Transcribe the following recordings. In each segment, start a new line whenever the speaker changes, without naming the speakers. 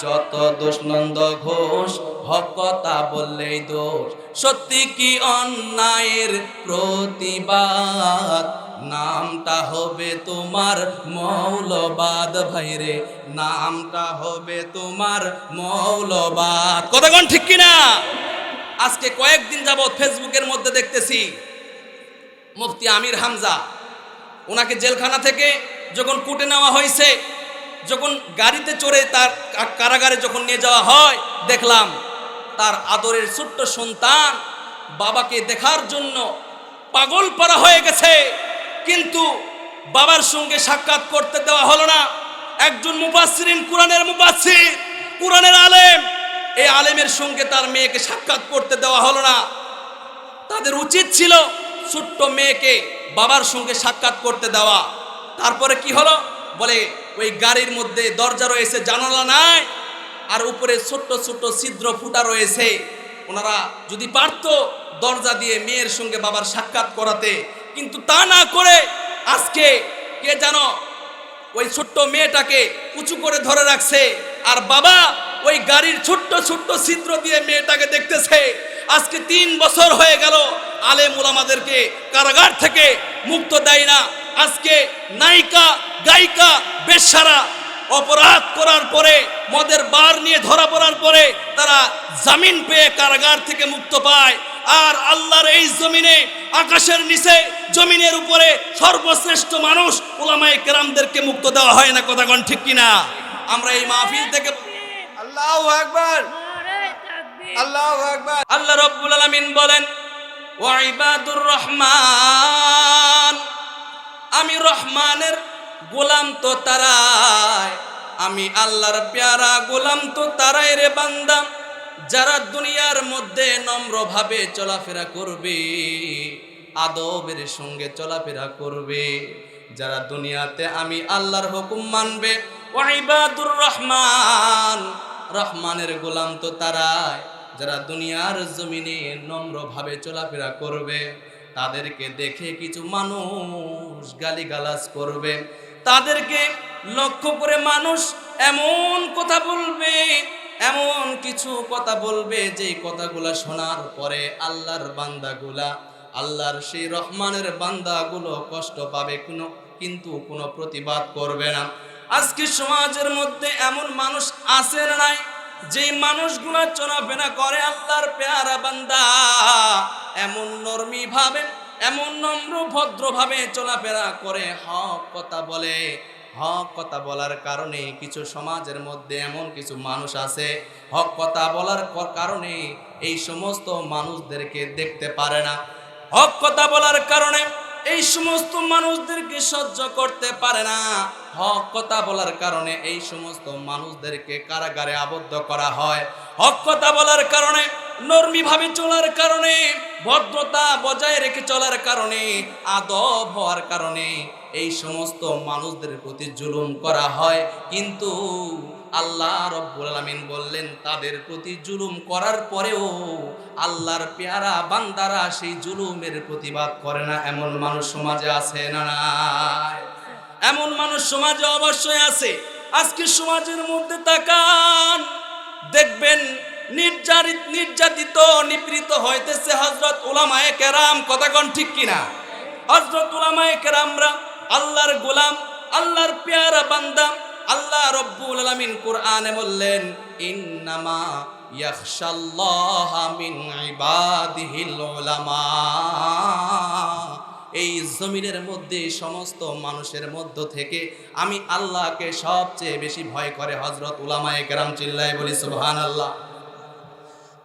যত দোষ নন্দ ঘোষ, হক কথা বললেই দোষ। সত্যি কি অন্যায়ের প্রতিবাদ, নামটা হবে তোমার মৌলবাদ ভাইরে, নামটা হবে তোমার মৌলবাদ। কথা কোন ঠিক কিনা? আজকে কয়েকদিন যাবৎ ফেসবুকের মধ্যে দেখতেছি মুফতি আমির হামজা, ওনাকে জেলখানা থেকে যখন কুটে নেওয়া হয়েছে, যখন গাড়িতে চড়ে তার কারাগারে যখন নিয়ে যাওয়া হয়, দেখলাম তার আদরের ছোট্ট সন্তান বাবাকে দেখার জন্য পাগল পারা হয়ে গেছে, কিন্তু বাবার সঙ্গে সাক্ষাৎ করতে দেওয়া হলো না। একজন মুফাসসিরিন, কোরআনের মুফাসসির, কোরআনের আলেম, এই আলেমের সঙ্গে তার মেয়েকে সাক্ষাৎ করতে দেওয়া হলো না। তাদের উচিত ছিল ছোট্ট মেয়েকে বাবার সঙ্গে সাক্ষাৎ করতে দেওয়া। তারপরে কি হলো, বলে ওই গাড়ির মধ্যে দরজা রয়েছে, জানালা নাই, আর উপরে ছোট্ট ছোট্ট ছিদ্র ফুটা রয়েছে। ওনারা যদি পারত দরজা দিয়ে মেয়ের সঙ্গে বাবার সাক্ষাৎ করাতে, কিন্তু তা না করে আজকে কে জানো ওই ছোট্ট মেয়েটাকে উঁচু করে ধরে রাখছে, আর বাবা ওই গাড়ির ছোট্ট ছোট্ট ছিদ্র দিয়ে মেয়েটাকে দেখতেছে। আজকে 3 বছর হয়ে গেল আলেম ওলামাদেরকে কারাগার থেকে মুক্ত দেয় না। আজকে নায়িকা, গায়িকা, বেশ্যারা অপরাধ করার পরে, মদের বার নিয়ে ধরা পড়ার পরে তারা জামিন পেয়ে কারাগার থেকে মুক্ত পায়। আর আল্লাহর এই জমিনে, আকাশের নিচে, জমিনের উপরে সর্বশ্রেষ্ঠ মানুষ উলামায়ে কেরামদেরকে মুক্ত দেওয়া হয় না। কথা কোন ঠিক কিনা? আমরা এই মাহফিল থেকে
আল্লাহু আকবার, আল্লাহু আকবার।
আল্লাহ রাব্বুল আলামিন বলেন, ওয়া ইবাদুর রহমান, আমি রহমানের গোলাম তো তারাই, আমি আল্লাহর প্যারা গোলাম তো তারাই রে বান্দা, যারা দুনিয়ার মধ্যে নম্রভাবে চলাফেরা করবে, আদবের সঙ্গে চলাফেরা করবে, যারা দুনিয়াতে আমি আল্লাহর হুকুম মানবে। ওয়া ইবাদুর রহমান, রহমানের গোলাম তো তারাই যারা দুনিয়ার জমিনে নম্রভাবে চলাফেরা করবে। তাদেরকে দেখে কিছু মানুষ গালিগালাজ করবে, তাদেরকে লক্ষ্য করে মানুষ এমন কথা বলবে, এমন কিছু কথা বলবে, যে কথাগুলা শোনার পরে আল্লাহর বান্দাগুলা, আল্লাহর সেই রহমানের বান্দাগুলো কষ্ট পাবে, কিন্তু কোনো প্রতিবাদ করবে না। আজকে সমাজের মধ্যে এমন মানুষ আছে না নাই, যে মানুষগুলো চলাফেরা করে আল্লাহর পেয়ারা বান্দা, এমন নরমি ভাবে, এমন নম্র ভদ্র ভাবে চলাফেরা করে, হক কথা বলে। হক কথা বলার কারণে কিছু সমাজের মধ্যে এমন কিছু মানুষ আছে, হক কথা বলার কারণে এই সমস্ত মানুষদেরকে দেখতে পারে না। হক কথা বলার কারণে এই সমস্ত মানুষদেরকে সহ্য করতে পারে না। হক কথা বলার কারণে এই সমস্ত মানুষদেরকে কারাগারে আবদ্ধ করা হয়। হক কথা বলার কারণে, নরমি ভাবে চলার কারণে, ভদ্রতা বজায় রেখে চলার কারণে, আদব হওয়ার কারণে এই সমস্ত মানুষদের প্রতি জুলুম করা হয়। কিন্তু আল্লাহ রাব্বুল আলামিন বললেন, তাদের প্রতি জুলুম করার পরেও আল্লাহর পেয়ারা বান্দারা সেই জুলুমের প্রতিবাদ করে না। এমন মানুষ সমাজে আছে না নাই? এমন মানুষ সমাজে অবশ্যই আছে। আজকে সমাজের মধ্যে তাকান, দেখবেন নির্যাতিত, নিপীড়িত হইতেছে হযরত উলামায়ে কেরাম। কথা কোন ঠিক কিনা? হযরত উলামায়ে কেরামরা আল্লাহর গোলাম, আল্লাহর পেয়ারা বান্দা। আল্লাহ রাব্বুল আলামিন কোরআনে বললেন, ইন্নামা ইয়াখশাল্লাহা মিন ইবাদিহিল উলামা। এই জমিনের মধ্যে সমস্ত মানুষের মধ্য থেকে আমি আল্লাহকে সবচেয়ে বেশি ভয় করে হযরত উলামায়ে কেরাম। চিল্লায়ে বলি সুবহানাল্লাহ।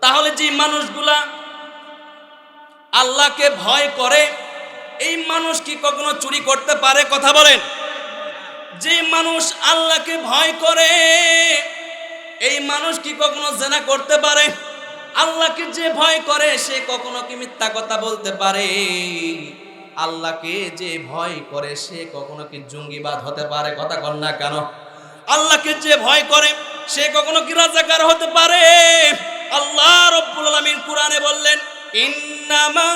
তাহলে যে মানুষগুলা আল্লাহকে ভয় করে, এই মানুষ কি কখনো চুরি করতে পারে? কথা বলেন। যে মানুষ আল্লাহকে ভয় করে, এই মানুষ কি কখনো জিনা করতে পারে? আল্লাহকে যে ভয় করে সে কখনো কি মিথ্যা কথা বলতে পারে? আল্লাহকে যে ভয় করে সে কখনো কি জঙ্গিবাদ হতে পারে? কথা কন না কেন? আল্লাহকে যে ভয় করে সে কখনো কি রাজাকার হতে পারে? আল্লাহ রাব্বুল আলামিন কোরআনে বললেন, ইন্নামা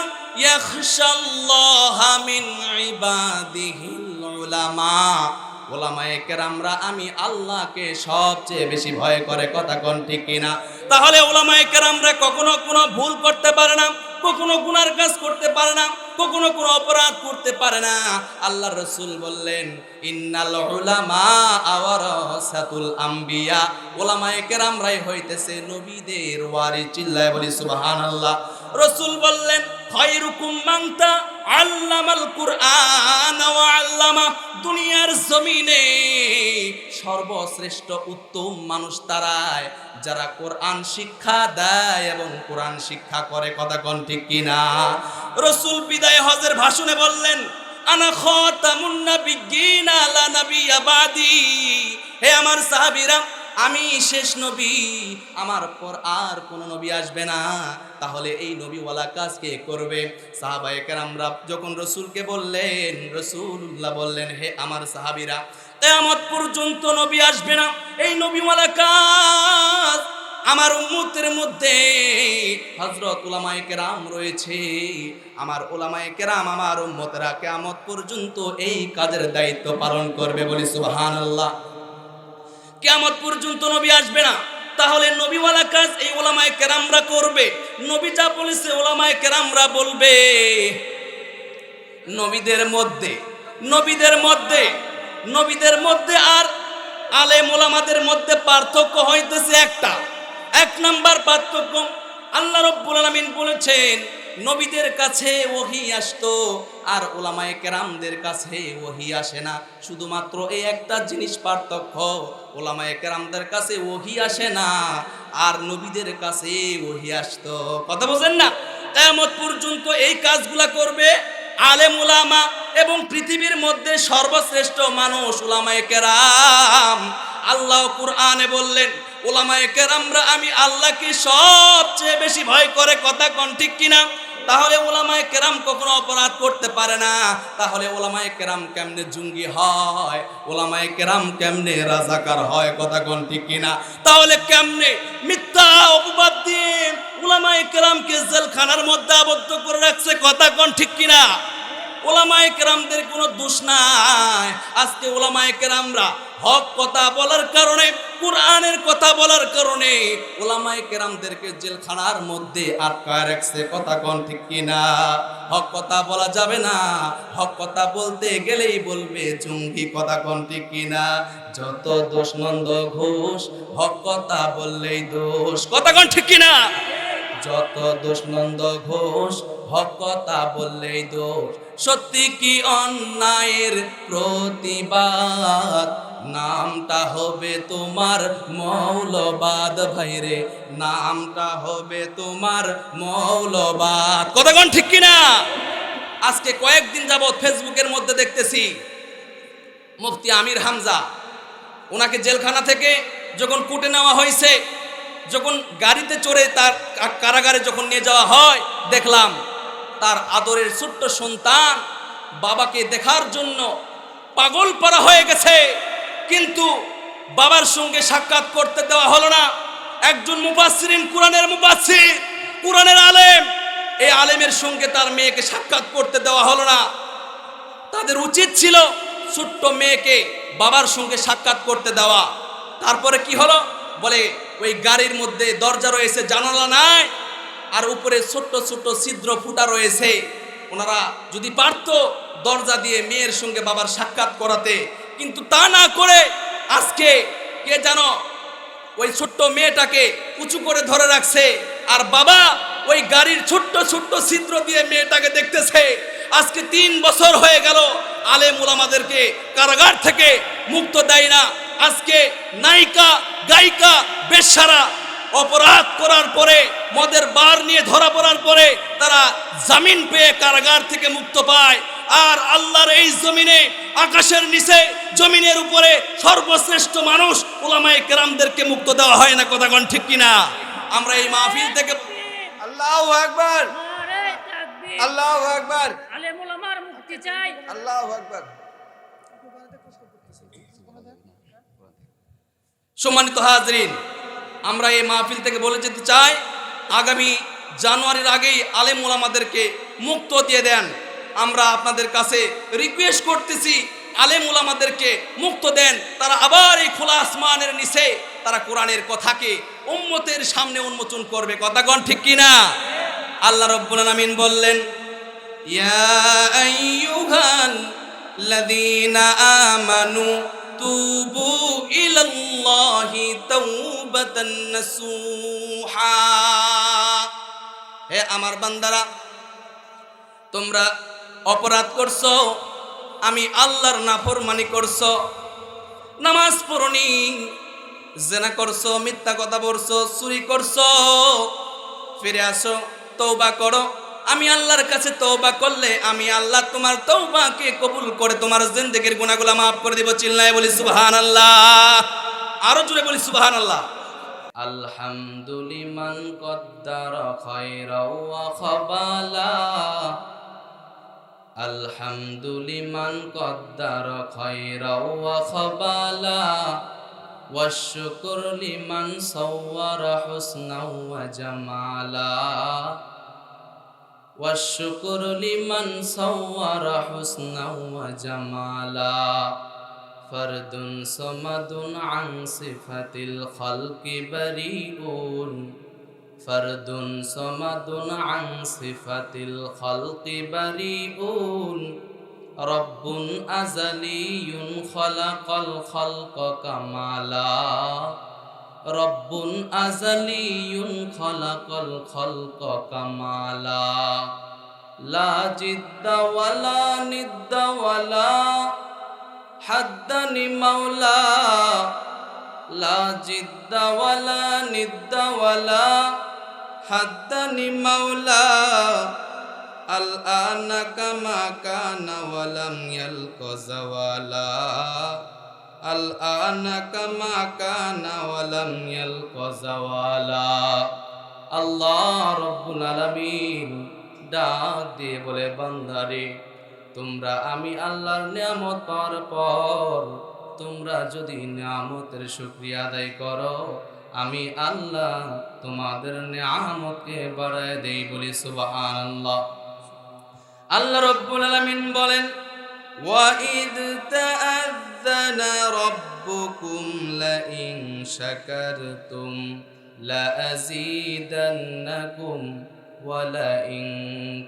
ইয়াখশাল্লাহা মিন ইবাদিহিল উলামা ওলামায়ে কেরামরা আমি আল্লাহকে সবচেয়ে বেশি ভয় করে, কথা কোন ঠিক কিনা? তাহলে ওলামায়ে কেরামরা কখনো কোনো ভুল করতে পারে না, কখনো গুনার কাজ করতে পারে না, কখনো কোনো অপরাধ করতে পারে না। আল্লাহর রাসূল বললেন ইন্নাল উলামা ওয়ারাসাতুল আম্বিয়া, ওলামায়ে কেরামরাই হইতেছে নবীদের ওয়ারিস। চিল্লায় বলি সুবহানাল্লাহ। রাসূল বললেন খায়রুকুম মান তাআল্লামাল কুরআন ওয়া আল্লামা, দুনিয়ার জমিনে সর্বশ্রেষ্ঠ উত্তম মানুষ তারাই যারা কোরআন শিক্ষা দেয় এবং কোরআন শিক্ষা করে, কথা কোন ঠিক কিনা? রাসূল বিদায় হজের ভাষণে বললেন আনা খাতামুন নাবিয়্যিন লা নাবিয়্যা বাদি, হে আমার সাহাবীরা আমি শেষ নবী, আমার পর আর কোন নবী আসবে না। তাহলে এই নবীওয়ালা কাজ কে করবে? সাহাবায়ে কেরামরা যখন রাসূলকে বললেন, রাসূলুল্লাহ বললেন হে আমার সাহাবীরা কিয়ামত পর্যন্ত নবী আসবে না, এই নবীওয়ালা কাজ আমার উম্মতের মধ্যে হযরত উলামায়ে কেরাম রয়েছে। আমার উলামায়ে কেরাম আমার উম্মতরা কিয়ামত পর্যন্ত এই কাজের দায়িত্ব পালন করবে, বলি সুবহানাল্লাহ। কিয়ামত পর্যন্ত নবী আসবে না, তাহলে নবীওয়ালা কাজ এই উলামায়ে কেরামরা করবে। নবী যা বলেছে উলামায়ে কেরামরা বলবে। নবীদের মধ্যে আর আলেম ওলামাদের মধ্যে পার্থক্য হইতেছে একটা। এক নাম্বার পার্থক্য, আল্লাহ রাব্বুল আলামিন বলেছেন নবীদের কাছে ওহী আসতো আর উলামায়ে কেরামদের কাছে ওহী আসে না। শুধুমাত্র এই একটা জিনিস পার্থক্য, উলামায়ে কেরামদের কাছে ওহী আসে না আর নবীদের কাছে ওহী আসতো। কথা বুঝেন না? কিয়ামত পর্যন্ত এই কাজগুলা করবে আলেম উলামা এবং পৃথিবীর মধ্যে সর্বশ্রেষ্ঠ মানুষ উলামায়ে কেরাম। আল্লাহ কুরআনে বললেন উলামায়ে কেরামরা আমি আল্লাহকে সবচেয়ে বেশি ভয় করে, কথা কোন ঠিক কিনা? তাহলে উলামায়ে কেরাম কখনো অপরাধ করতে পারে না। তাহলে উলামায়ে কেরাম কেমনে জঙ্গি হয়, উলামায়ে কেরাম কেমনে রাজাকার হয়, কথা কোন ঠিক কিনা? তাহলে কেমনে মিথ্যা অপবাদ দিয়ে উলামায়ে কেরামকে জেলখানার মধ্যে আবদ্ধ করে রাখছে, কথা কোন ঠিক কিনা? উলামায়ে কেরামদের কোনো দোষ নাই। আজকে উলামায়ে কেরামরা হক কথা বলার কারণে, কুরআনের কথা বলার কারণে উলামায়ে কেরামদেরকে জেলখানার মধ্যে আটকায় রাখছে, কথা কোন ঠিক কিনা? হক কথা বলা যাবে না, হক কথা বলতে গেলেই বলবে জঙ্গি, কথা কোন ঠিক কিনা? যত দোষ নন্দ ঘোষ, হক কথা বললেই দোষ, কথা কোন ঠিক কিনা? যত দোষ নন্দ ঘোষ, হক কথা বললেই দোষ। সত্যি কি অন্যায়ের প্রতিবাদ, নামটা হবে তোমার মৌলবাদ, ভাইরে নামটা হবে তোমার মৌলবাদ, কথা কোন ঠিক কিনা? আজকে কয়েকদিন যাবত ফেসবুকের মধ্যে দেখতেছি মুফতি আমির হামজা, ওনাকে জেলখানা থেকে যখন কুটে নেওয়া হয়েছে, যখন গাড়িতে চড়ে তার কারাগারে যখন নিয়ে যাওয়া হয়, দেখলাম তার আদরের ছোট্ট সন্তান বাবাকে দেখার জন্য পাগল পারা হয়ে গেছে, কিন্তু বাবার সঙ্গে সাক্ষাৎ করতে দেওয়া হলো না। একজন মুফাসসিরিন, কোরআনের মুফাসসির, কোরআনের আলেম, এই আলেমের সঙ্গে তার মেয়েকে সাক্ষাৎ করতে দেওয়া হলো না। তাদের উচিত ছিল ছোট্ট মেয়েকে বাবার সঙ্গে সাক্ষাৎ করতে দেওয়া। তারপরে কি হলো? বলে ওই গাড়ির মধ্যে দরজা রয়েছে, জানালা নাই, আর উপরে ছোট্ট ছোট্ট ছিদ্র ফুটা রয়েছে। ওনারা যদি পারত দরজা দিয়ে মেয়ের সঙ্গে বাবার সাক্ষাৎ করাতে, কিন্তু তা না করে আজকে কে জানো ওই ছোট্ট মেয়েটাকে উঁচু করে ধরে রাখছে, আর বাবা ওই গাড়ির ছোট্ট ছোট্ট ছিদ্র দিয়ে মেয়েটাকে দেখতেছে। আজকে 3 বছর হয়ে গেল আলেম ওলামাদেরকে কারাগার থেকে মুক্ত দেয় না। আজকে নায়িকা, গায়িকা, বেশ্যারা অপরাধ করার পরে, মদের বার নিয়ে ধরা পড়ার পরে তারা জামিন পেয়ে কারাগার থেকে মুক্ত পায়। আর আল্লাহর এই জমিনে, আকাশের নিচে, জমিনের উপরে সর্বশ্রেষ্ঠ মানুষ উলামায়ে কেরামদেরকে মুক্ত দেওয়া হয় না, কথা কোন ঠিক কিনা? আমরা এই মাহফিল থেকে
আল্লাহু আকবার, আল্লাহু আকবার,
আলেম ওলামার মুক্তি চাই।
আল্লাহু আকবার।
সম্মানিত হাজরিন, আমরা এই মাহফিল থেকে বলে যেতে চাই, আগামী জানুয়ারির আগেই আলেম ওলামাদেরকে মুক্ত দিয়ে দেন। আমরা আপনাদের কাছে রিকোয়েস্ট করতেছি, আলেম উলামাদেরকে মুক্ত দেন, তারা আবার এই খোলা আসমানের নিচে তারা কোরআনের কথাকে উম্মতের সামনে উন্মোচন করবে। কথা কোন ঠিক কিনা? আল্লাহ রাব্বুল আলামিন বললেন, ইয়া আইয়ুহাল লাযীনা আমানু তুবু ইলাল্লাহি তাওবাতান নাসুহা। হে আমার বান্দারা, তোমরা অপরাধ করছো, আমি আল্লাহর নাফরমানি করছো, নামাজ পড়নি, জেনা করছো, মিথ্যা কথা বলছো, চুরি করছো, ফিরে আসো, তওবা করো। আমি আল্লাহর কাছে তওবা করলে আমি আল্লাহ তোমার তওবাকে কবুল করে তোমার জিন্দেগীর গুনাহগুলো মাফ করে দিব। চিল্লায়ে বলি সুবহানাল্লাহ, আরো জোরে বলি সুবহানাল্লাহ। আলহামদুলিমান কদ্দারা খায়রা ওয়া খাবালা, আলহামদুলিমান কদ্দারা খায়রা ওয়া খাবালা, ওয়াশ-শুকরু লিমান সাওয়ারা হুসনাও ওয়া জামালা, ওয়াশ-শুকরু লিমান সাওয়ারা হুসনাও ওয়া জামালা, ফরদুন সামাদুন আন সিফাতিল খালকি বারিউন, ফরদুন সামাদুন আন সিফাতিল খালকি বারিউন, রব্বুন আযালিয়ুন খালাকাল খালকা কামালা, রব্বুন আযালিয়ুন খালাকাল খালকা কামালা, লা জিদ্দা ওয়ালা নিদ্দা ওয়ালা হাদ্দানি মাওলা, লা জিদ্দা ওয়ালা নিদ্দা ওয়ালা হাদ্দানি মাওলা, আল আনা কামা কানা ওয়ালাম ইয়ালকা জাওয়ালা, আল আনা কামা কানা ওয়ালাম ইয়ালকা জাওয়ালা। আল্লাহ রাব্বুল আলামিন ডাক দিয়ে বলে, বান্দারে, তোমরা আমি আল্লাহর নিয়ামত পাওয়ার পর তোমরা যদি নিয়ামতের শুকরিয়া আদায় করো, আমি আল্লাহ তোমাদের নিয়ামতকে বাড়ায় দেই। বলি সুবহানাল্লাহ। আল্লাহ রাব্বুল আলামিন বলেন, ওয়া ইদ তাআযানা রাব্বুকুম লা ইন শাকারতুম লা আযীদান্নাকুম ওয়া লা ইন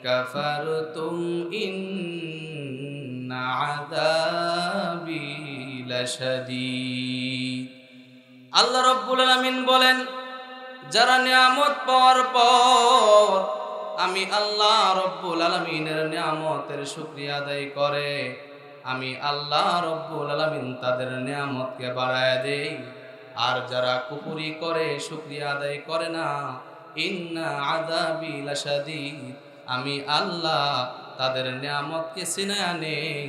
কাফারতুম ইন্না আযাবি লাশাদীদ। আল্লাহ রাব্বুল আলামিন বলেন, যারা নিয়ামত পাওয়ার পর আমি আল্লাহ রাব্বুল আলামিনের নিয়ামতের শুকরিয়া আদায় করে, আমি আল্লাহ রাব্বুল আলামিন তাদের নিয়ামতকে বাড়ায় দেই। আর যারা কুফরি করে, শুকরিয়া আদায় করে না, ইন্না আযাবি লাশাদীদ, আমি আল্লাহ তাদের নিয়ামতকে ছিনায়া নেই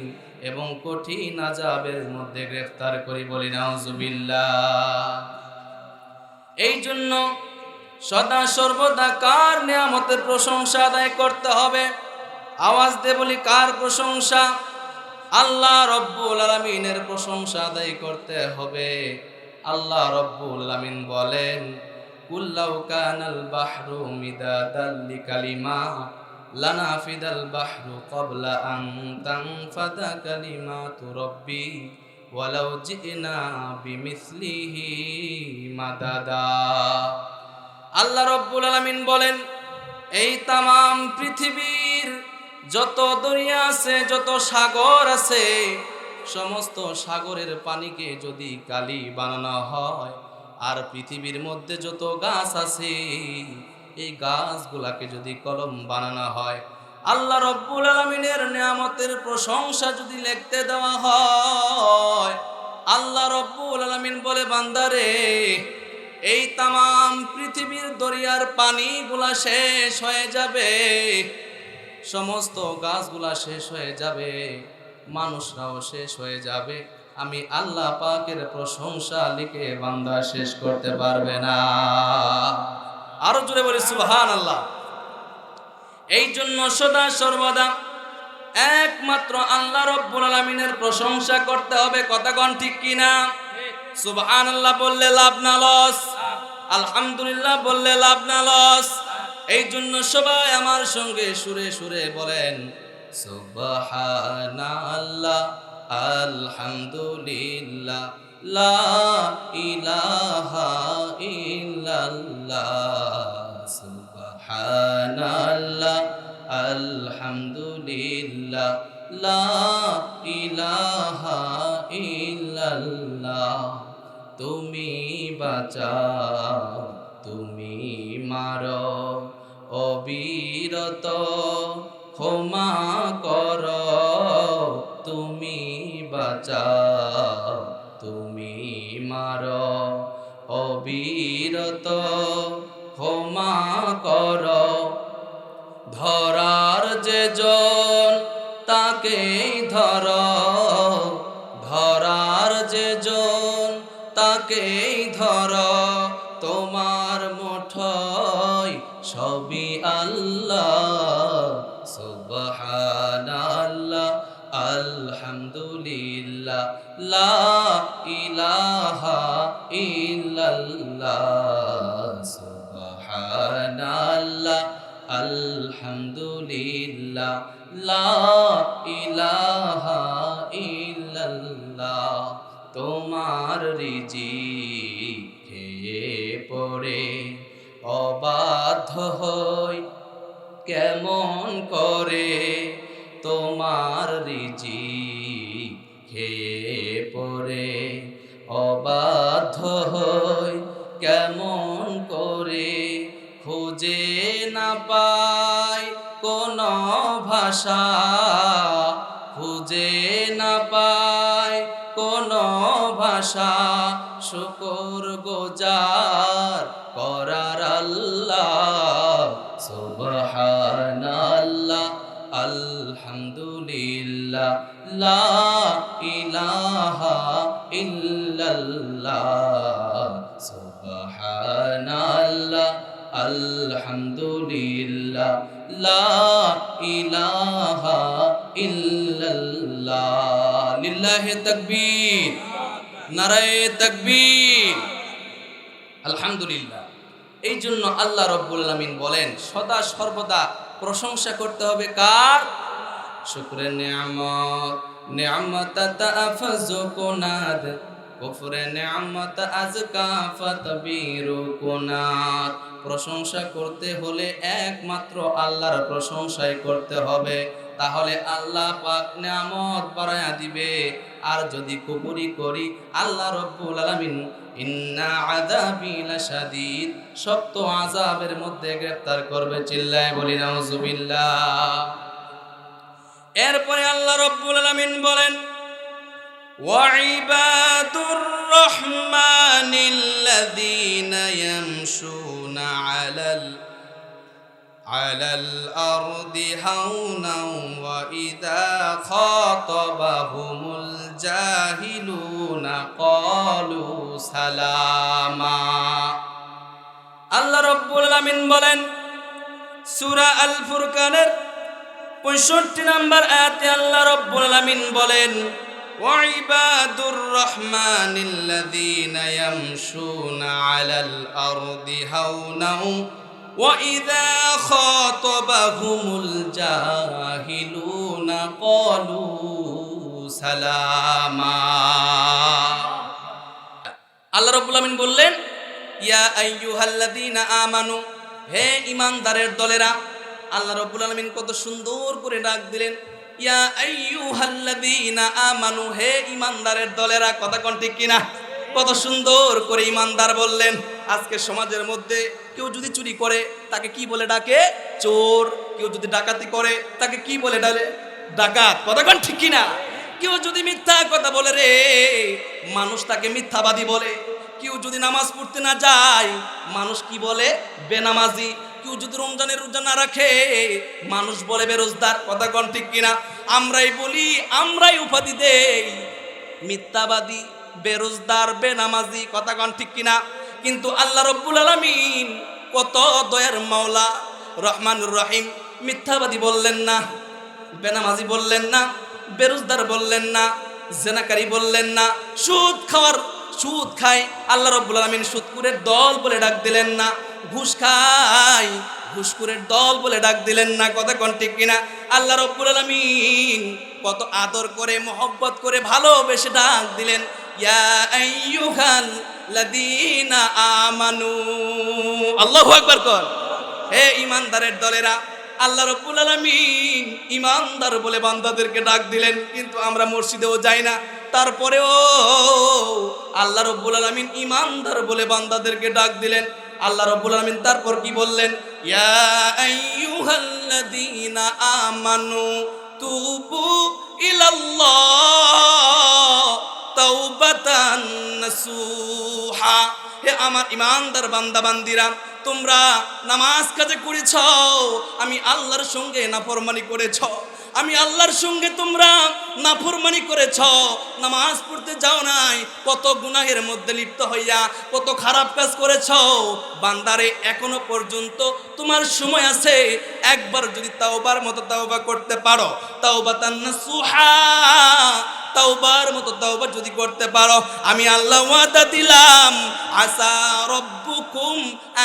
এবং কঠিন আযাবের মধ্যে গ্রেফতার করি। বলি নাউজুবিল্লাহ। এই জন্য সদা সর্বদা কার নিয়ামতের প্রশংসা আদায় করতে হবে? আওয়াজ দিয়ে বলি, কার প্রশংসা? আল্লাহ রাব্বুল আলামিনের প্রশংসা আদায় করতে হবে। আল্লাহ রাব্বুল আলামিন বলেন, কুল্লাউ কানাল বাহরু মিদাদাল লিকালিমা লানাফিদাল বাহরু ক্বাবলা আন তানফাদা কালিমাতু রাব্বি ওয়ালাউ জিনা বিমিসলিহি মাদাদা। আল্লাহ রাব্বুল আলামিন বলেন, এই তামাম পৃথিবীর যত দরিয়া আছে, যত সাগর আছে, সমস্ত সাগরের পানিকে যদি কালি বানানো হয়, আর পৃথিবীর মধ্যে যত গাছ আছে, এই গাছগুলাকে যদি কলম বানানো হয়, আল্লাহ রাব্বুল আলামিনের নিয়ামতের প্রশংসা যদি লিখতে দেওয়া হয়, আল্লাহ রাব্বুল আলামিন বলে, বান্দারে, এই তামাম পৃথিবীর দরিয়ার পানিগুলা শেষ হয়ে যাবে, সমস্ত গাছগুলা শেষ হয়ে যাবে, মানুষরাও শেষ হয়ে যাবে, আমি আল্লাহ পাকের প্রশংসা লিখে বান্দা শেষ করতে পারবে না। আরো জোরে বলি সুবহানাল্লাহ। এই জন্য সদা সর্বদা একমাত্র আল্লাহ রাব্বুল আলামিনের প্রশংসা করতে হবে। কথা কোন ঠিক কিনা? সুবহানাল্লাহ বললে লাভ না লস, আলহামদুলিল্লাহ বললে লাভ না লস। এই জন্য সবাই আমার সঙ্গে সুরে সুরে বলেন, সুবহানাল্লাহ আলহামদুলিল্লাহ লা ইলাহা ইল্লাল্লাহ সুবহানাল্লাহ আলহামদুলিল্লাহ লা ইলাহা ইল্লাল্লাহ তুমি বাঁচাও তুমি মারো অবিরত ক্ষমা কর তুমি বাঁচাও তুমি মারো অবিরত ক্ষমা কর ধরার যে জন তাকেই ধর ধরার যে জন তাকেই ধর তোমার মুঠোয় সবই আল্লাহ সুবহানাল্লাহ আলহামদুলিল্লাহ লা ইলাহা ইল্লাল্লাহ সুবহানাল্লাহ আলহামদুলিল্লাহ লা ইলাহা ইল্লাল্লাহ তোমার রিজিক খেয়ে পড়ে অবাধ্য হই কেমন করে তোমার রিজিক খেয়ে পড়ে অবাধ্য হই কেমন করে খুঁজে না পাই কোন ভাষা খুঁজে না পাই কোন ভাষা শুকর গুজার করার আল্লাহ সুবহানাল্লাহ আলহামদুলিল্লাহ লা ইলাহা ইল্লাল্লাহ সুবহানাল্লাহ আলহামদুলিল্লাহ লা ইলাহা ইল্লাল্লাহ লিল্লাহি তাকবীর নারায়ে তাকবীর আলহামদুলিল্লাহ। এই জন্য আল্লাহ রাব্বুল আলামিন বলেন সদা সর্বদা প্রশংসা করতে হবে কার? শুকরে নিয়ামত নিয়ামত তাফজু কুনাদ কুফরে নিয়ামত আজকা ফাতবিরু কুনাদ। প্রশংসা করতে হলে একমাত্র আল্লাহর প্রশংসাই করতে হবে, তাহলে আল্লাহ পাক নিয়ামত বাড়ায়া দিবে। আর যদি কুফরি করি আল্লাহ রাব্বুল আলামিন ইন্না আযাবি লাশাদীদ শক্ত আযাবের মধ্যে গ্রেফতার করবে। চিল্লায় বলি নাউজুবিল্লাহ। এরপরে আল্লাহ রাব্বুল আলামিন বলেন ওয়াইবাদুর রহমানিল্লাযীনা ইয়ামশুনা আলাল আরদি হাওনাও ওয়া ইযা খাতাবাহুমুল জাহিলুনা ক্বালু সালামা। আল্লাহ রাব্বুল আলামিন বলেন সূরা আল ফুরকানের 65 নম্বর আয়াতে আল্লাহ রাব্বুল আলামিন বলেন ওয়াইবাদুর রহমানিল্লাযীনা ইয়ামশুনা আলাল আরদি হাওনাও ওয়া ইযা খাতাবাহুমুল জাহিলুনা ক্বালু সালামা। আল্লাহ রাব্বুল আলামিন বললেন ইয়া আইয়ুহাল্লাযীনা আমানু, হে ঈমানদারের দলেরা। আল্লাহ রাব্বুল আলামিন কত সুন্দর করে ডাক দিলেন ইয়া আইয়ুহাল্লাযীনা আমানু, হে ঈমানদারের দলেরা। কথা কোন ঠিক কিনা? কত সুন্দর করে ঈমানদার বললেন। আজকে সমাজের মধ্যে কেউ যদি চুরি করে তাকে কি বলে ডাকে? চোর। কেউ যদি ডাকাতি করে তাকে কি বলে ডাকে? ডাকাত। কথা কোন ঠিক কিনা? কেউ যদি মিথ্যা কথা বলে রে মানুষ তাকে মিথ্যাবাদী বলে। কেউ যদি নামাজ পড়তে না যায় মানুষ কি বলে? বেনামাজি। কেউ যদি রমজানের রোজা না রাখে মানুষ বলে বেরোজগার। কথা কোন ঠিক কিনা? আমরাই বলি, আমরাই উপাধি দেই মিথ্যাবাদী, বেরোজগার, বেনামাজি। কথা কোন ঠিক কিনা? কিন্তু আল্লাহ রাব্বুল আলামিন কত দয়ার মাওলা, রহমানুর রহিম, মিথ্যাবাদী বললেন না, বেনামাজি বললেন না, বেরোজগার বললেন না, জেনাকারী বললেন না, সুদ খায় আল্লাহ রাব্বুল আলামিন সুদখোরের দল বলে ডাক দিলেন না, ঘুষ খায়, ঘুষখোরের দল বলে ডাক দিলেন না, কথা কোন ঠিক কিনা? আল্লাহ রাব্বুল আলামিন কত আদর করে, মহব্বত করে, ভালোবেসে ডাক দিলেন, ইয়া আইয়ুহাল লাযীনা আমানু। আল্লাহু আকবার কর। হে ইমানদারের দলেরা, আল্লাহ রাব্বুল আলামিন ইমানদার বলে বান্দাদেরকে ডাক দিলেন, কিন্তু আমরা মসজিদেও যাই না, তারপরেও আল্লাহ রাব্বুল আলামিন ইমানদার বলে বান্দাদেরকে ডাক দিলেন। আল্লাহ রাব্বুল আলামিন তারপর কি বললেন? ইয়া আইয়ুহাল্লাযীনা আমানু তুবু ইলাল্লাহ তাওবাতান নাসুহা। হে আমার ইমানদার বান্দা বান্দিরা, তোমরা নামাজ কাজে করেছ, আমি আল্লাহর সঙ্গে নাফরমানি করেছ, আমি আল্লাহর সঙ্গে তোমরা নাফরমানি করেছ, নামাজ পড়তে যাও নাই, কত গুনাহের মধ্যে লিপ্ত হইয়া কত খারাপ কাজ করেছ। বান্দারে এখনো পর্যন্ত তোমার সময় আছে, একবার যদি তাওবার মতো তাওবা করতে পারো, তাওবাতান নাসুহা, তাওবার মতো তাওবা যদি করতে পারো, আমি আল্লাহ ওয়াদা দিলাম, আসা রব্বুকুম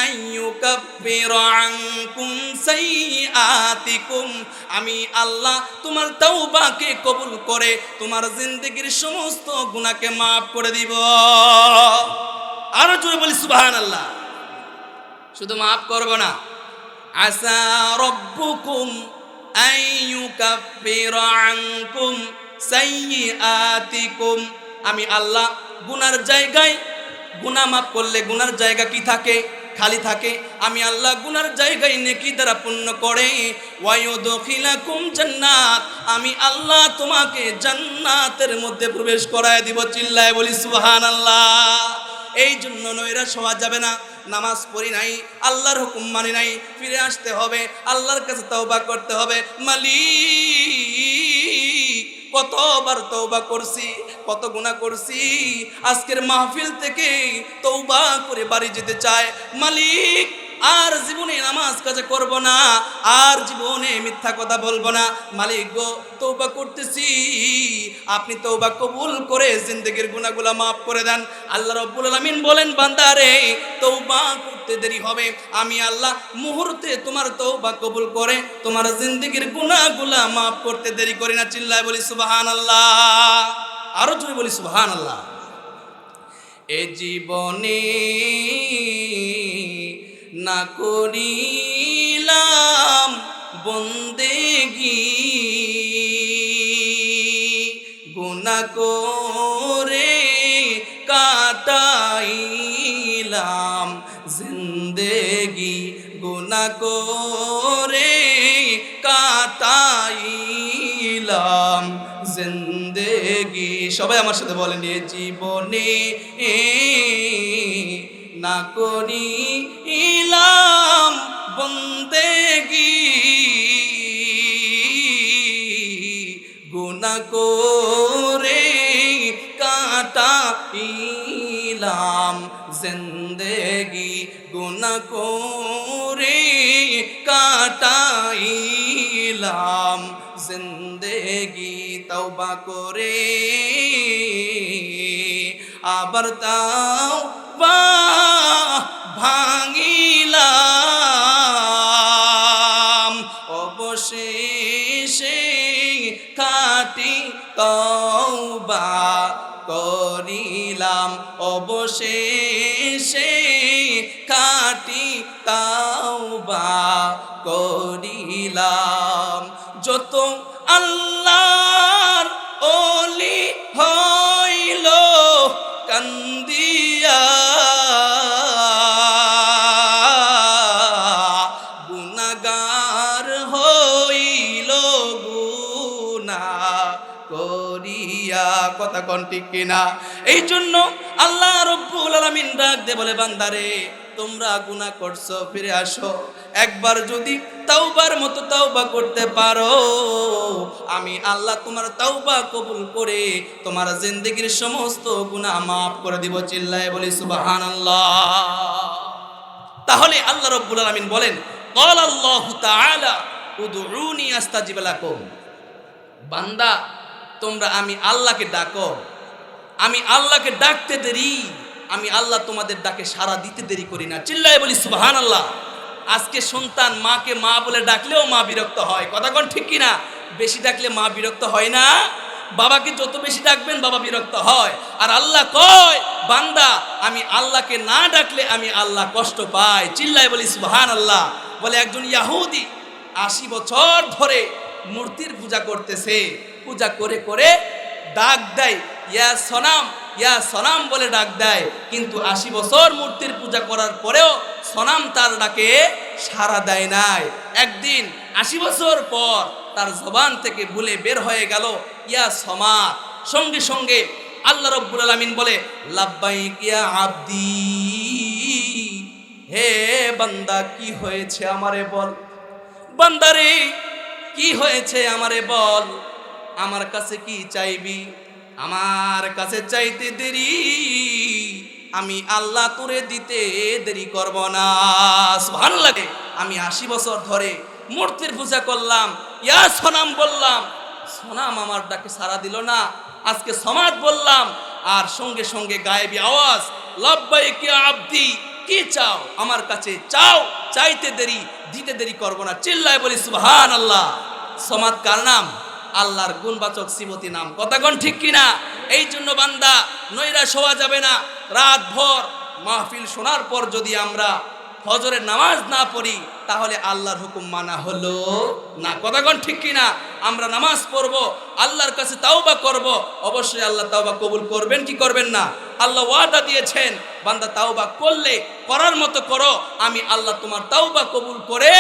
আইয়ুকাফিরা আনকুম সাইয়্যাতিকুম, আমি আল্লাহ তোমার তাওবাকে কবুল করে তোমার জিন্দেগীর সমস্ত গুনাহকে maaf করে দিব। আরো জোরে বলি সুবহানাল্লাহ। শুধু maaf করব না, আসা রব্বুকুম আইয়ুকাফিরা আনকুম সাইয়্যাতিকুম, আমি আল্লাহ গুনার জায়গায়, গুনাহ মাফ করলে গুনার জায়গা কি থাকে? খালি থাকে। আমি আল্লাহ গুনার জায়গায় নেকি দ্বারা পূর্ণ করে, ওয়ায়ুদখিলাকুম জান্নাত, আমি আল্লাহ তোমাকে জান্নাতের মধ্যে প্রবেশ করায় দিব। চিল্লায় বলি সুবহানাল্লাহ। এই জন্য নৈরাশ হওয়া যাবে না। নামাজ পড়ি নাই, আল্লাহর হুকুম মানি নাই, ফিরে আসতে হবে, আল্লাহর কাছে তওবা করতে হবে। মালিক কতবার তওবা করছি, কত গুনাহ করছি, আজকের মাহফিল থেকে তওবা করে বাড়ি যেতে চায়। মালিক আর জীবনে নামাজ কাজে করব না, আর জীবনে মিথ্যা কথা বলবো না। মালিক গো, তওবা করতেছি, আপনি তওবা কবুল করে জিন্দেগীর গুনাহগুলো maaf করে দেন। আল্লাহ রাব্বুল আলামিন বলেন, বান্দারে তওবা করতে দেরি হবে, আমি আল্লাহ মুহূর্তে তোমার তওবা কবুল করে তোমার জিন্দেগীর গুনাহগুলো maaf করতে দেরি করি না। চিল্লায় বলি সুবহানাল্লাহ। আরো জোরে বলি সুবহানাল্লাহ। এ জীবনে না করিলাম বন্দেগী, গুনাহ করে কাটাইলাম জিন্দেগি, গুনাহ করে কাটাইলাম জিন্দেগি। সবাই আমার সাথে বলেন, এ জীবনে না করিলাম বন্দেগি, গুনাহ করে কাটাইলাম জিন্দেগি, গুনাহ করে কাটাইলাম জিন্দেগি। তওবা করে আবার তাওবা ভাঙিলাম, অবশেষে খাঁটি তওবা করিলাম, অবশেষে খাঁটি তওবা করিলাম। যত আল্লাহর ওলি হইল কান্দিয়া, গুনাহগার হইল গুনাহ করিয়া। কথা কোন ঠিক কিনা? এই জন্য আল্লাহ রাব্বুল আলামিন ডাক দে বলে, বান্দারে তোমরা গুনাহ করছো, ফিরে আসো। একবার যদি তাওবার মতো তাওবা করতে পারো, আমি আল্লাহ তোমার তাওবা কবুল করে তোমার জিন্দেগীর সমস্ত গুনাহ maaf করে দিব। চিল্লায় বলি সুবহানাল্লাহ। তাহলে আল্লাহ রাব্বুল আলামিন বলেন, ক্বালা আল্লাহু তাআলা উদউনি আস্তাজিব লাকুম, বান্দা তোমরা আমি আল্লাহকে ডাকো, আমি আল্লাহকে ডাকতে দেরি আমি আল্লাহ তোমাদের ডাকে সাড়া দিতে দেরি করি না। চিল্লায় বলি সুবহানাল্লাহ। আজকে সন্তান মাকে মা বলে ডাকলেও মা বিরক্ত হয়, কথা কোন ঠিক কিনা? বেশি ডাকলে মা বিরক্ত হয় না? বাবাকে যত বেশি ডাকবেন বাবা বিরক্ত হয়। আর আল্লাহ কয় বান্দা আমি আল্লাহকে না ডাকলে আমি আল্লাহ কষ্ট পাই। চিল্লায় বলি সুবহানাল্লাহ। বলে একজন ইহুদি 80 বছর ধরে মূর্তির পূজা করতেছে, পূজা করে করে ডাক দেয় ইয়া সনাম, ইয়া সনাম বলে ডাক দেয়, কিন্তু 80 বছর মূর্তির পূজা করার পরেও সনাম তার ডাকে সাড়া দেয় নাই। একদিন 80 বছর পর তার জবান থেকে ভুলে বের হয়ে গেল ইয়া সমাদ। সঙ্গে সঙ্গে আল্লাহ রাব্বুল আলামিন বলে লাব্বাইক ইয়া আব্দি, হে বান্দা কি হয়েছে আমারে বল, বান্দারে কি হয়েছে আমারে বল, আমার কাছে কি চাইবি, আমার কাছে চাইতে দেরি আমি আল্লাহ তোরে দিতে দেরি করব না। সুবহানাল্লাহ। আমি 80 বছর ধরে মূর্তির পূজা করলাম, ইয়া সনাম বললাম, সনাম আমার ডাকে সাড়া দিল না। আজকে সমাদ বললাম আর সঙ্গে সঙ্গে গায়েবী আওয়াজ লাব্বাইক ইয়া আব্দি, কি চাও আমার কাছে চাও, চাইতে দেরি দিতে দেরি করব না। চিল্লায় বলি সুবহানাল্লাহ। সমাদ কার নাম? আল্লাহর গুণবাচক সিমতি নাম, কথা কোন ঠিক কিনা? এই জন্য বান্দা নৈরাশ হওয়া যাবে না। রাত ভর মাহফিল শোনার পর যদি আমরা ফজরের নামাজ না পড়ি তাহলে আল্লাহর হুকুম মানা হলো না, কথা কোন ঠিক কিনা? আমরা নামাজ পড়ব, আল্লাহর কাছে তাওবা করব, অবশ্যই আল্লাহ তাওবা কবুল করবেন কি করবেন না? আল্লাহ ওয়াদা দিয়েছেন বান্দা তাওবা করলে করার মতো করো, আমি আল্লাহ তোমার তাওবা কবুল করে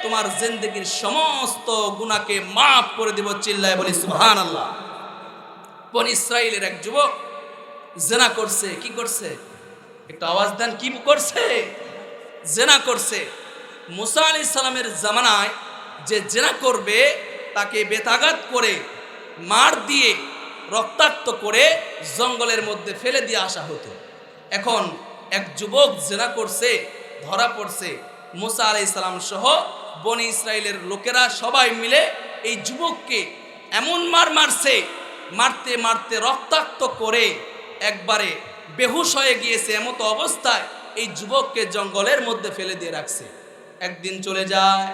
তোমার জিন্দেগীর সমস্ত গুনাহকে মাফ করে দেব। চিল্লায় বলি সুবহানাল্লাহ। বনি ইসরাইলের এক যুবক জেনা করছে। কি করছে? একটু আওয়াজ দেন, কি করছে? জেনা করছে। মুসা আলাইহিস সালামের জামানায় যে জেনা করবে তাকে বেতাঘাত করে মার দিয়ে রক্তাক্ত করে জঙ্গলের মধ্যে ফেলে দিয়ে আসা হতো। এখন এক যুবক জেনা করছে, ধরা পড়ছে। মুসা আলাইহিস সালাম সহ বনি ইসরাইলের লোকেরা সবাই মিলে এই যুবককে এমন মার মারছে, মারতে মারতে রক্তাক্ত করে একবারে বেহুশ হয়ে গিয়েছে। এমতো অবস্থায় এই যুবককে জঙ্গলের মধ্যে ফেলে দিয়ে রাখছে। একদিন চলে যায়,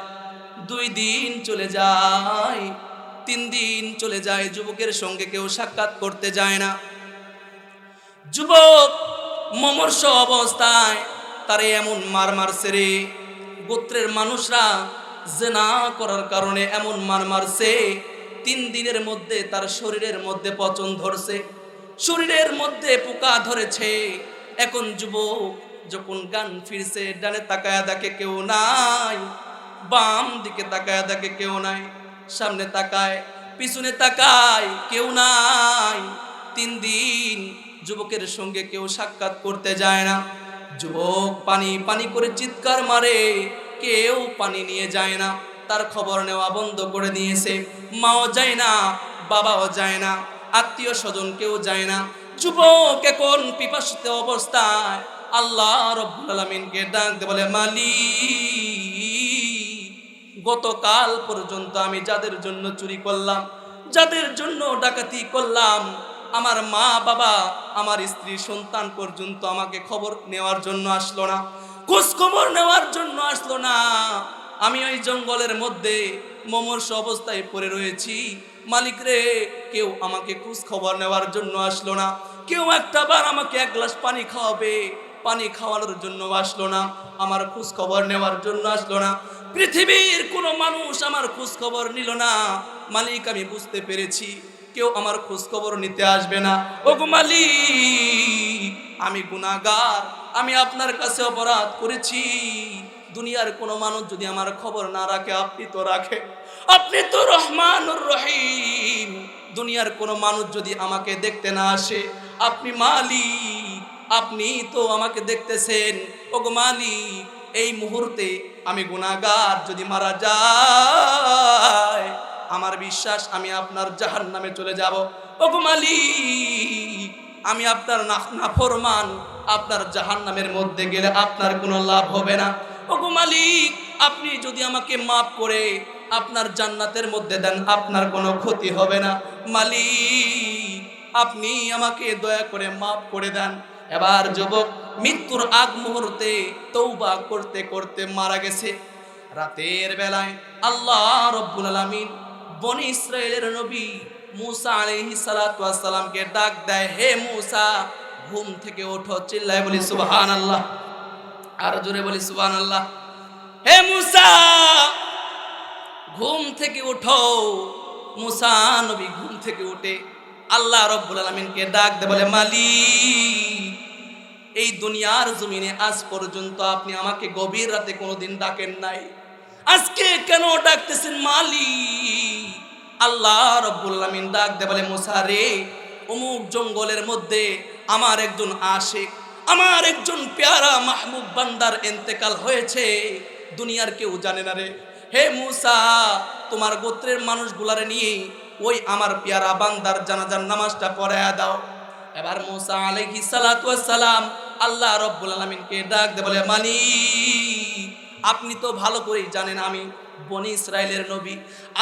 2 দিন চলে যায়, 3 দিন চলে যায়, যুবকের সঙ্গে কেউ সাক্ষাৎ করতে যায় না। যুবক মমর্ষ অবস্থায় তারে এমন মার মারছে রে, গোত্রের মানুষরা জেনা করার কারণে এমন মার মারছে, 3 দিনের মধ্যে তার শরীরের মধ্যে পচন ধরছে, শরীরের মধ্যে পোকা ধরেছে। এখন যুবক যখন গান ফিরছে, ডানে তাকায়া দেখে কেউ নাই, বাম দিকে তাকায়া দেখে কেউ নাই, সামনে তাকায় পিছনে তাকায় কেউ নাই। 3 দিন যুবকের সঙ্গে কেউ সাক্ষাৎ করতে যায় না। যুবক পানি পানি করে চিৎকার মারে, কেউ পানি নিয়ে যায় না, তার খবর নেওয়া বন্ধ করে দিয়েছে। মাও যায় না, বাবাও যায় না, আত্মীয় স্বজন কেউ যায় না। যুবক এখন পিপাসিত অবস্থায় আল্লাহ রাব্বুল আলামিনকে ডাক দিয়ে বলে মালিক, গতকাল পর্যন্ত আমি যাদের জন্য চুরি করলাম, যাদের জন্য ডাকাতি করলাম, আমার মা বাবা আমার স্ত্রী সন্তান পর্যন্ত আমাকে খবর নেওয়ার জন্য আসলো না, খোঁজ খবর নেওয়ার জন্য আসলো না। আমি ওই জঙ্গলের মধ্যে মমর্ষ অবস্থায় পড়ে রয়েছি। মালিক রে, কেউ আমাকে খোঁজ খবর নেওয়ার জন্য আসলো না, কেউ একটা বার আমাকে 1 গ্লাস পানি খাওয়াবে, পানি খাওয়ানোর জন্য আসলো না, আমার খোঁজ খবর নেওয়ার জন্য আসলো না। পৃথিবীর কোনো মানুষ আমার খোঁজ খবর নিল না। মালিক, আমি বুঝতে পেরেছি কেউ আমার খোঁজ খবর নিতে আসবে না। ওগো মালিক, আমি গুনাহগার, আমি আপনার কাছে অপরাধ করেছি। দুনিয়ার কোনো মানুষ যদি আমার খবর না রাখে, আপনি তো রাখে, আপনি তো রহমানুর রহিম। দুনিয়ার কোনো মানুষ যদি আমাকে দেখতে না আসে, আপনি মালিক, আপনি তো আমাকে দেখতেছেন। ওগো মালিক, এই মুহূর্তে আমি গুনাহগার যদি মারা যায়, আমার বিশ্বাস আমি আপনার জাহান্নামে চলে যাব। ওগো মালিক, আমি আপনার নাফরমান, আপনার জাহান্নামের মধ্যে গেলে আপনার কোনো লাভ হবে না। ওগো মালিক, আপনি যদি আমাকে মাফ করে আপনার জান্নাতের মধ্যে দেন, আপনার কোনো ক্ষতি হবে না। মালিক, আপনি আমাকে দয়া করে মাফ করে দেন। এবার যুবক মৃত্যুর আগ মুহূর্তে তওবা করতে করতে মারা গেছে। রাতের বেলায় আল্লাহ রব্বুল আলামিন বনি ইসরাইলের নবী মুসা আলাইহিস সালাতু ওয়াস সালামকে ডাক দেয়, হে মুসা, ঘুম থেকে ওঠো। চিল্লায় বলি সুবহানাল্লাহ, আর জোরে বলি সুবহানাল্লাহ। হে মুসা, ঘুম থেকে ওঠো। মুসা নবী ঘুম থেকে উঠে আল্লাহ রব্বুল আলামিনকে ডাক দেয়, বলে মালিক, এই দুনিয়ার জমিনে আজ পর্যন্ত আপনি আমাকে গভীর রাতে কোনোদিন ডাকেন নাই, আজকে কেন ডাকতেছেন মালিক? আল্লাহ রব্বুল আলামিন ডাক দেয়, বলে মুসা রে, অমুক জঙ্গলের মধ্যে আমার একজন আশিক, আমার একজন পেয়ারা মাহবুব বান্দার ইন্তেকাল হয়েছে, দুনিয়ার কেউ জানে না রে। হে মুসা, তোমার গোত্রের মানুষগুলারে নিয়ে ওই আমার পেয়ারা বান্দার জানাজার নামাজটা পড়ায়া দাও। এবার মুসা আলাইহিস সালাতু ওয়াস সালাম আল্লাহ রব্বুল আলামিনকে ডাক দেয়, বলে মালিক, আপনি তো ভালো করেই জানেন আমি বনি ইসরাইলের নবী,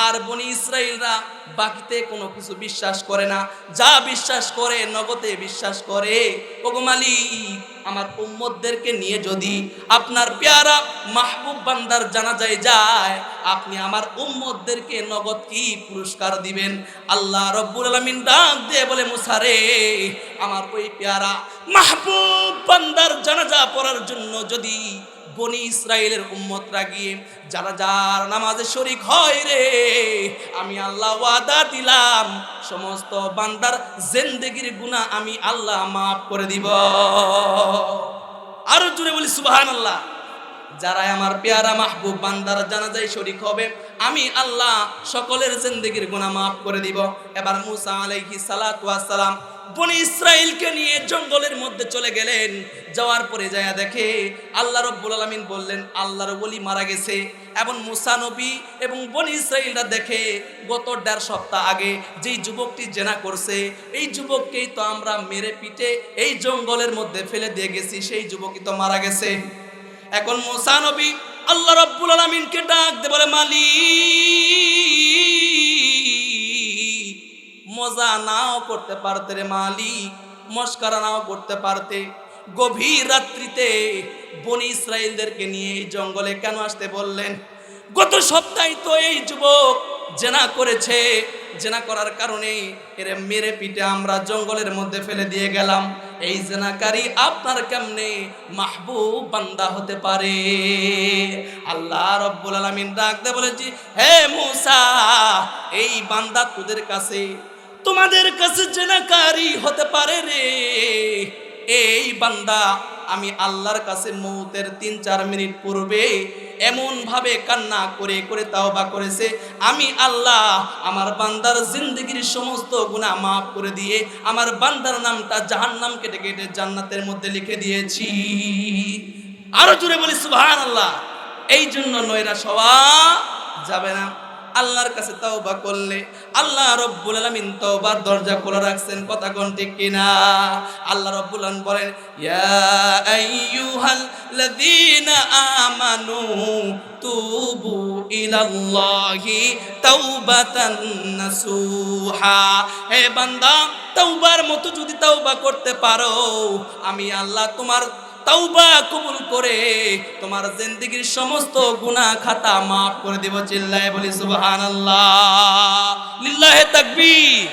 আর বনি ইসরাইলরা বাকিতে কোনো কিছু বিশ্বাস করে না, যা বিশ্বাস করে নগদে বিশ্বাস করে। ওগো মালিক, আমার উম্মতদেরকে নিয়ে যদি আপনার পেয়ারা মাহবুব বান্দার জানাজায় যায়, আপনি আমার উম্মতদেরকে নগদ কি পুরস্কার দিবেন? আল্লাহ রব্বুল আলামিন ডাক দিয়ে বলে, মুসা রে, আমার ওই পেয়ারা মাহবুব বান্দার জানাজা পড়ার জন্য যদি বনি ইসরাইলের উম্মতরা গিয়ে জানাজার নামাজে শরীক হয় রে, আমি আল্লাহ ওয়াদা দিলাম সমস্ত বান্দার জিন্দেগির গুনাহ আমি আল্লাহ মাফ করে দিব। আরো জোরে বলি সুবহানাল্লাহ। যারা আমার পেয়ারা মাহবুব বান্দার জানাজায় শরীক হবে, আমি আল্লাহ সকলের জিন্দেগির গুনাহ মাফ করে দিব। এবার মুসা আলাইহিস সালাতু ওয়াস সালাম বনি ইসরাইলকে নিয়ে জঙ্গলের মধ্যে চলে গেলেন। যাওয়ার পরে যায়া দেখে আল্লাহ রব্বুল আলামিন বললেন আল্লাহর ওলি মারা গেছে। এবং মুসা নবী এবং বনি ইসরাইলরা দেখে গত 1.5 সপ্তাহ আগে যেই যুবকটি জেনা করছে, এই যুবককেই তো আমরা মেরে পিটে এই জঙ্গলের মধ্যে ফেলে দিয়ে গেছি, সেই যুবকই তো মারা গেছে। এখন মুসা নবী আল্লাহ রব্বুল আলামিনকে ডাক দিয়ে বলে, মালিক, মজা নাও করতে পারতে রে মালিক, মস্করা নাও করতে পারতে, গভীর রাত্রিতে বনি ইসরাইলদেরকে নিয়ে এই জঙ্গলে কেন আসতে বললেন? গত সপ্তাহে তো এই যুবক জেনা করেছে, জেনা করার কারণে এরে মেরে পিটে আমরা জঙ্গলের মধ্যে ফেলে দিয়ে গেলাম। এই জেনাকারী আপনার কেমনে মাহবুব বান্দা হতে পারে? আল্লাহ রব্বুল আলামিন ডাক দিয়ে বলেছি, হে মুসা, এই বান্দা তোদের কাছে, তোমাদের কাছে জেনাকারী হতে পারে রে। এই বান্দা আমি আল্লাহর কাছে মৌতের 3-4 মিনিট পূর্বে এমন ভাবে কান্না করে করে তাওবা করেছে, আমি আল্লাহ আমার বান্দার জিন্দেগির সমস্ত গুনাহ মাফ করে দিয়ে আমার বান্দার নামটা জাহান্নাম কেটে কেটে জান্নাতের মধ্যে লিখে দিয়েছি। আরো জোরে বলি সুবহানাল্লাহ। এই জন্য নয়রা সওয়া যাবে না। আল্লাহর কাছে তওবা করলে আল্লাহ রব্বুল আলামিন তওবার দরজা খোলা রাখছেন। কথা কোন ঠিক কিনা? আল্লাহ রব্বুল আলামিন বলেন, ইয়া আইয়ুহাল্লাযীনা আমানু তুবু ইলাল্লাহি তাওবাতান নাসুহা। হে বান্দা, তওবার মতো যদি তওবা করতে পারো, আমি আল্লাহ তোমার তওবা কবুল করে তোমার জিন্দেগীর সমস্ত গুনাহ খাতা মাফ করে দেব। চিল্লায়ে বলি সুবহানাল্লাহ, লিল্লাহি তাকবীর।